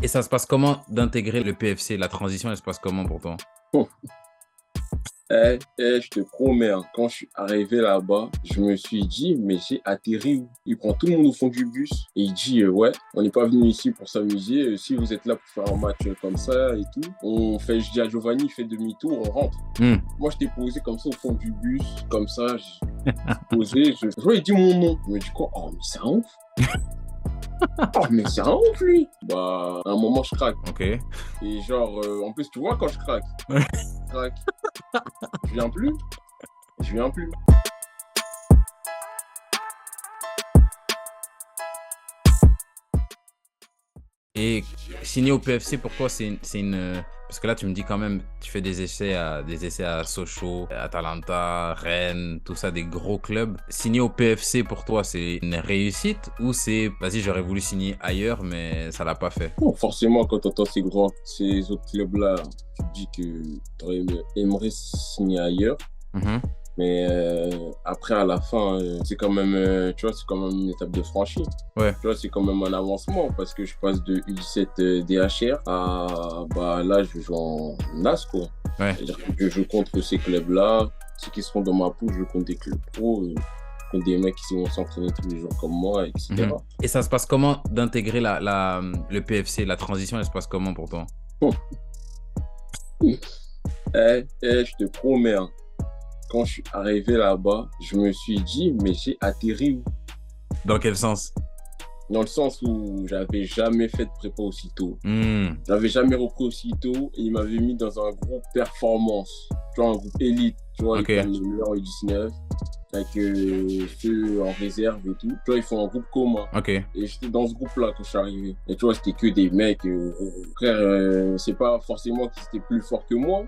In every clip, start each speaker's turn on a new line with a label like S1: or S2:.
S1: Et ça se passe comment d'intégrer le PFC? La transition, elle se passe comment pour toi?
S2: Je te promets, hein, quand je suis arrivé là-bas, je me suis dit, mais j'ai atterri où? Il prend tout le monde au fond du bus et il dit, ouais, on n'est pas venu ici pour s'amuser. Si vous êtes là pour faire un match comme ça et tout, on fait, je dis à Giovanni, il fait demi-tour, on rentre.
S1: Mmh.
S2: Moi, j'étais posé comme ça au fond du bus, comme ça, posé. Je vois, il dit mon nom. Je me dis quoi? Oh, mais c'est un ouf. Oh, mais c'est un ouf, lui. Bah, à un moment, je craque.
S1: OK.
S2: Et genre, en plus, tu vois, quand je craque,
S1: Ouais.
S2: je craque. Je viens plus. Je viens plus.
S1: Et signer au PFC pour toi, c'est une, parce que là, tu me dis quand même, tu fais des essais à Sochaux, Atalanta, Rennes, tout ça, des gros clubs. Signer au PFC pour toi, c'est une réussite ou c'est, vas-y, j'aurais voulu signer ailleurs, mais ça l'a pas fait?
S2: Bon, forcément, quand tu entends ces autres clubs-là, tu te dis que tu aimerais signer ailleurs.
S1: Mmh.
S2: Mais après, à la fin, c'est quand même, tu vois, c'est quand même une étape de franchie.
S1: Ouais.
S2: Tu vois, c'est quand même un avancement parce que je passe de U17 DHR à, bah, là, je joue en NAS, quoi.
S1: Ouais.
S2: C'est-à-dire que je joue contre ces clubs-là. Ceux qui seront dans ma poule, je joue contre des clubs pro, contre des mecs qui vont s'entraîner tous les jours comme moi, etc.
S1: Mmh. Et ça se passe comment d'intégrer le PFC? La transition, elle se passe comment pour toi?
S2: Je te promets, hein, quand je suis arrivé là-bas, je me suis dit, mais j'ai atterri où?
S1: Dans quel sens?
S2: Dans le sens où j'avais jamais fait de prépa aussitôt.
S1: Mmh.
S2: J'avais jamais repris aussitôt et ils m'avaient mis dans un groupe performance, tu vois, un groupe élite, tu vois,
S1: OK.
S2: ils prennent les meilleurs U19 avec ceux en réserve et tout. Tu vois, ils font un groupe commun.
S1: OK.
S2: Et j'étais dans ce groupe-là quand je suis arrivé. Et tu vois, c'était que des mecs, frère, c'est pas forcément qu'ils étaient plus forts que moi,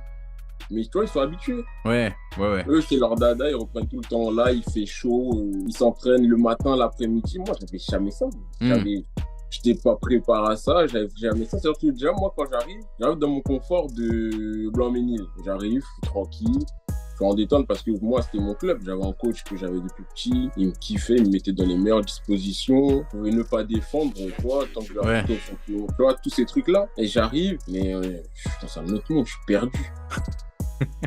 S2: mais tu vois, ils sont habitués.
S1: Ouais, ouais, ouais.
S2: Eux, c'est leur dada, ils reprennent tout le temps là, il fait chaud, ils s'entraînent le matin, l'après-midi. Moi, j'avais jamais ça. J'étais pas préparé à ça, j'avais jamais ça. Surtout, déjà, moi, quand j'arrive dans mon confort de Blanc-Ménil. J'arrive, je suis tranquille, je suis en détente parce que moi, c'était mon club. J'avais un coach que j'avais depuis petit, il me kiffait, il me mettait dans les meilleures dispositions. Je pouvais ne pas défendre, toi, tant que je
S1: Ouais.
S2: tu vois, tous ces trucs-là. Et j'arrive, mais je suis dans un autre monde, je suis perdu.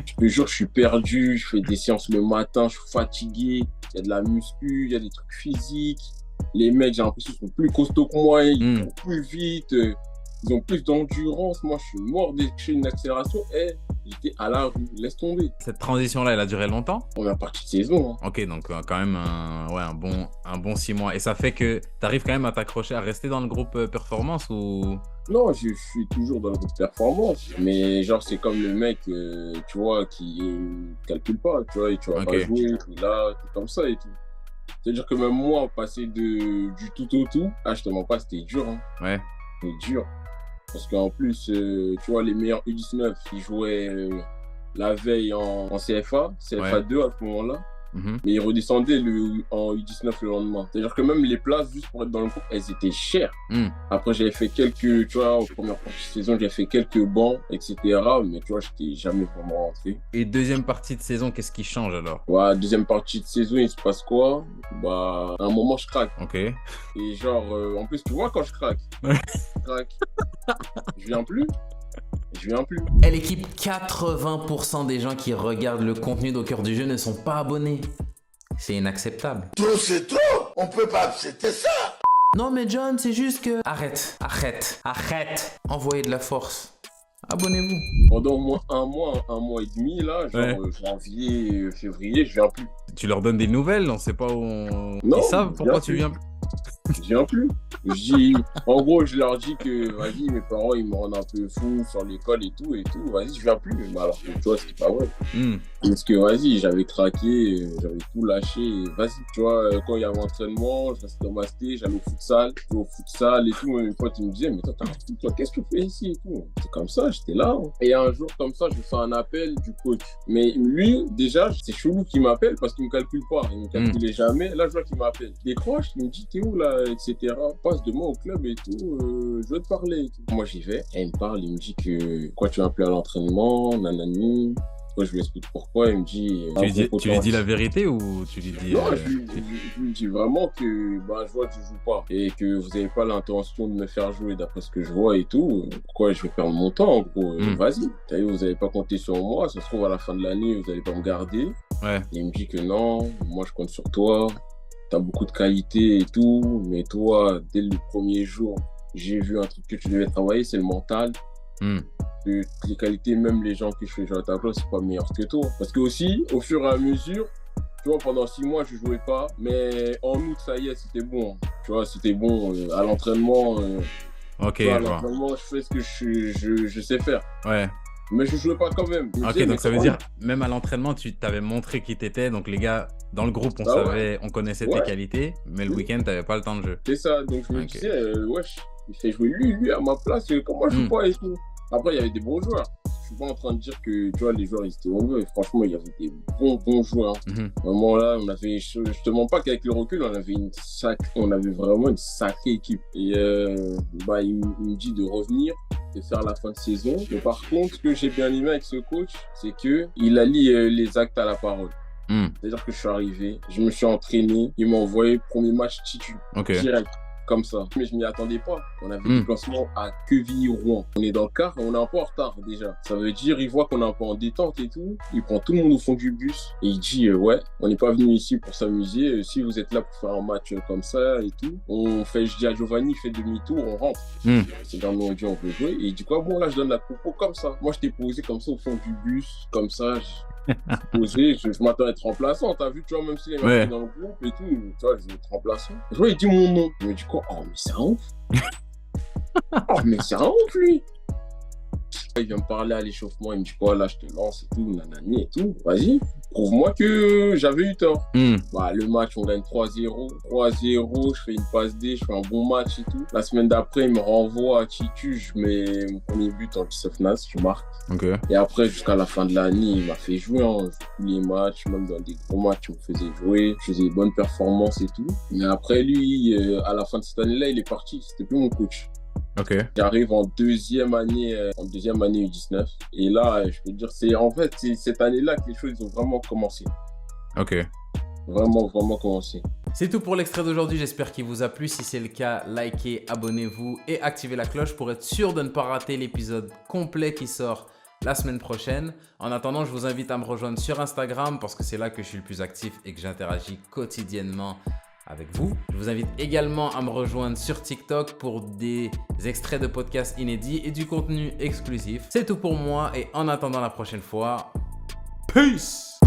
S2: Je te jure, je suis perdu, je fais des séances le matin, je suis fatigué, il y a de la muscu, il y a des trucs physiques. Les mecs, j'ai l'impression qu'ils sont plus costauds que moi, ils courent plus vite, ils ont plus d'endurance. Moi, je suis mort dès que je fais une accélération et j'étais à la rue, laisse tomber.
S1: Cette transition-là, elle a duré longtemps?
S2: Première partie de saison. Hein.
S1: OK, donc quand même un bon 6 mois et ça fait que tu arrives quand même à t'accrocher, à rester dans le groupe, performance ou?
S2: Non, je suis toujours dans le groupe performance, mais genre, c'est comme le mec, tu vois, qui calcule pas, tu vois, et tu vas pas
S1: OK.
S2: jouer, et là, c'est comme ça et tout. C'est-à-dire que même moi, passer du tout au tout, je te mens pas, c'était dur. Hein.
S1: Ouais.
S2: C'était dur. Parce qu'en plus, tu vois, les meilleurs U19, ils jouaient la veille en CFA, CFA
S1: Ouais.
S2: 2 à ce moment-là.
S1: Mmh.
S2: Mais ils redescendaient en U19 le lendemain. C'est-à-dire que même les places, juste pour être dans le groupe, elles étaient chères.
S1: Mmh.
S2: Après, j'avais fait quelques, tu vois, en première partie de saison, j'avais fait quelques bancs, etc. Mais tu vois, je n'étais jamais vraiment rentré.
S1: Et deuxième partie de saison, qu'est-ce qui change alors?
S2: Ouais, deuxième partie de saison, il se passe quoi? Bah, à un moment, je craque.
S1: OK.
S2: Et genre, en plus, tu vois, quand je craque,
S1: Ouais.
S2: je craque. Je viens plus. Je viens plus.
S3: Et l'équipe, 80% des gens qui regardent le contenu d'Au Cœur du Jeu ne sont pas abonnés. C'est inacceptable.
S4: Trop c'est trop. On peut pas accepter ça.
S3: Non mais John, c'est juste que... Arrête. Envoyez de la force. Abonnez-vous.
S2: Pendant au moins un mois et demi, là, genre
S1: Ouais.
S2: janvier, février, je viens plus.
S1: Tu leur donnes des nouvelles? On sait pas où
S2: Non,
S1: ils savent
S2: je
S1: pourquoi
S2: viens
S1: tu
S2: plus.
S1: viens plus?
S2: Je viens plus. En gros, je leur dis que, vas-y, mes parents, ils me rendent un peu fou sur l'école et tout, vas-y, je viens plus. Mais alors que, tu vois, c'était pas vrai.
S1: Mmh.
S2: Parce que, vas-y, j'avais craqué, j'avais tout lâché. Vas-y, tu vois, quand il y avait entraînement, je restais dans ma cité, j'allais au futsal, je jouais au futsal et tout. Mes potes, ils me disaient, mais toi, qu'est-ce que tu fais ici et tout? C'est comme ça, j'étais là. Hein. Et un jour, comme ça, je fais un appel du coach. Mais lui, déjà, c'est chelou qu'il m'appelle parce qu'il me calcule pas. Il me calculait jamais. Là, je vois qu'il m'appelle. Il décroche, il me dit, t'es où là, etc. Passe demain au club et tout, je veux te parler et tout. Moi, j'y vais. Et il me parle, il me dit que, quoi, tu m'as appelé à l'entraînement, nanani. Moi, je lui explique pourquoi. Il me dit.
S1: Tu lui dis la vérité ou tu lui dis.
S2: Non, je lui dis vraiment que bah, je vois que je joue pas et que vous n'avez pas l'intention de me faire jouer d'après ce que je vois et tout. Pourquoi je vais perdre mon temps, en gros? Vas-y. T'as vu, vous n'avez pas compté sur moi. Ça se trouve, à la fin de l'année, vous n'allez pas me garder.
S1: Ouais.
S2: Et il me dit que non, moi, je compte sur toi. T'as beaucoup de qualité et tout. Mais toi, dès le premier jour, j'ai vu un truc que tu devais travailler, c'est le mental. Les qualités, même les gens que je fais jouer à ta place, c'est pas meilleur que toi. Parce que aussi, au fur et à mesure, tu vois, pendant 6 mois, je jouais pas. Mais en août, ça y est, c'était bon. Tu vois, c'était bon. À l'entraînement,
S1: Ok,
S2: tu vois, à l'entraînement, je fais ce que je sais faire.
S1: Ouais.
S2: Mais je jouais pas quand même.
S1: Ok, donc ça veut dire, même à l'entraînement, tu t'avais montré qui t'étais. Donc les gars, dans le groupe, on savait, on connaissait tes qualités. Mais le week-end, t'avais pas le temps de jeu.
S2: C'est ça. Donc je me disais, wesh, il fait jouer lui à ma place. Comment je joue pas et tout. Après, il y avait des bons joueurs. Je suis pas en train de dire que tu vois, les joueurs ils étaient mauvais. Et franchement, il y avait des bons joueurs. Vraiment là, on avait, je te mens pas qu'avec le recul, on avait vraiment une sacrée équipe. Et bah, il me dit de revenir, de faire la fin de saison. Mais par contre, ce que j'ai bien aimé avec ce coach, c'est que il allie les actes à la parole. C'est-à-dire que je suis arrivé, je me suis entraîné, il m'a envoyé premier match titu direct. Comme ça. Mais je m'y attendais pas. On avait des placements à Quevilly-Rouen. On est dans le car, on est un peu en retard déjà. Ça veut dire, il voit qu'on est un peu en détente et tout. Il prend tout le monde au fond du bus et il dit ouais, on n'est pas venu ici pour s'amuser. Si vous êtes là pour faire un match comme ça et tout, je dis à Giovanni, il fait demi-tour, on rentre. C'est dans nos on peut jouer. Et il dit quoi, bon là, je donne la propos comme ça. Moi, je t'ai posé comme ça au fond du bus, comme ça. Posé, je m'attends à être remplaçant, t'as vu, tu vois, même s'il est marqué dans le groupe et tout, tu vois, je vais être remplaçant. Je vois, il dit mon nom. Je me dis quoi? Oh, mais c'est un ouf. Oh, mais c'est un ouf, lui. Il vient me parler à l'échauffement, il me dit quoi, là, je te lance et tout, nanani et tout. Vas-y, prouve-moi que j'avais eu tort. Bah, le match, on gagne 3-0. 3-0, je fais une passe D, je fais un bon match et tout. La semaine d'après, il me renvoie à Titu, je mets mon premier but en Bicef Nas, je marque. Et après, jusqu'à la fin de l'année, il m'a fait jouer. Je joue tous les matchs, même dans des gros matchs, il me faisait jouer. Je faisais des bonnes performances et tout. Mais après, lui, à la fin de cette année-là, il est parti. C'était plus mon coach. J'arrive en deuxième année U19. Et là, je peux dire, c'est cette année-là que les choses ont vraiment commencé. Vraiment commencé.
S3: C'est tout pour l'extrait d'aujourd'hui, j'espère qu'il vous a plu. Si c'est le cas, likez, abonnez-vous et activez la cloche pour être sûr de ne pas rater l'épisode complet qui sort la semaine prochaine. En attendant, je vous invite à me rejoindre sur Instagram parce que c'est là que je suis le plus actif et que j'interagis quotidiennement avec vous. Je vous invite également à me rejoindre sur TikTok pour des extraits de podcasts inédits et du contenu exclusif. C'est tout pour moi et en attendant la prochaine fois, peace!